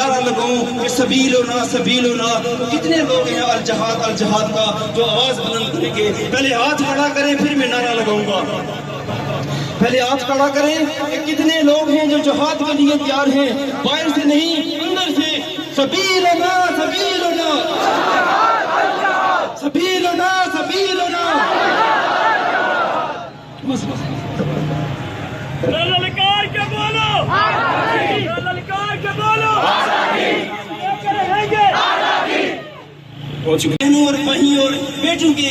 نعرہ لگاؤں کہ سبیلنا سبیلنا، تو کتنے لوگ ہیں الجہاد الجہاد کا جو آواز بلند کریں گے؟ پہلے ہاتھ کھڑا کریں پھر میں نعرہ لگاؤں گا. پہلے ہاتھ کھڑا کریں کہ کتنے لوگ ہیں جو جہاد کے لیے تیار ہیں، باہر سے نہیں اندر سے. سبیلنا سبیلنا سبیلنا سبیلنا. للکار کے بولو، للکار کے بولو، رہیں گے. بہنوں اور بھائیوں اور بیٹوں کے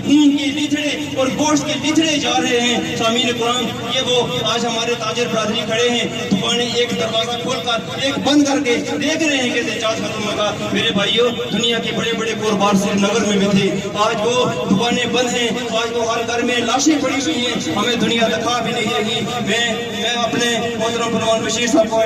خون کے لتڑے اور گوشت کے لتڑے جا رہے ہیں. سامعین کرام، یہ وہ آج ہمارے تاجر برادری کھڑے ہیں، دکانیں ایک دروازہ کھول کر ایک بند کر کے دیکھ رہے ہیں کہ احتجاج ختم ہوگا. میرے بھائیوں، دنیا کے بڑے بڑے کاروبار سری نگر میں بھی تھے، آج وہ دکانیں بند ہیں، آج وہ ہر گھر میں لاشیں پڑی ہوئی ہیں، ہمیں دنیا دکھا بھی نہیں رہی. میں اپنے محترم پروان بشیر صاحب کو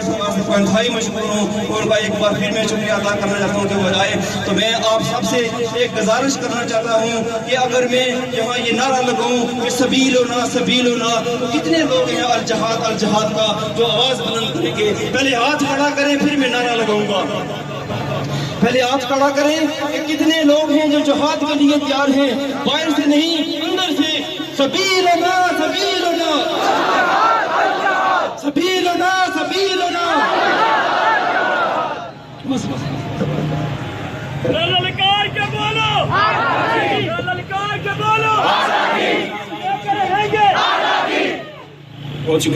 انتہائی مشکور ہوں، ان کا ایک بار پھر میں شکریہ ادا کرنا چاہتا ہوں کہ وہ آئے. تو میں آپ سب سے ایک گزارش کرنا چاہتا ہوں کہ اگر میں یہاں یہ نعرہ لگاؤں کہ سبیلنا سبیلنا، تو کتنے لوگ ہیں الجہاد الجہاد کا جو آواز بلند کریں گے؟ پہلے ہاتھ کھڑا کریں پھر میں نعرہ لگاؤں گا. پہلے ہاتھ کھڑا کریں کہ کتنے لوگ ہیں جو جہاد کے لیے تیار ہیں، باہر سے نہیں اندر سے. سبیلنا سبیلنا سبیلنا سبیلنا. للکار کے بولو، للکار کے بولو، رہیں گے.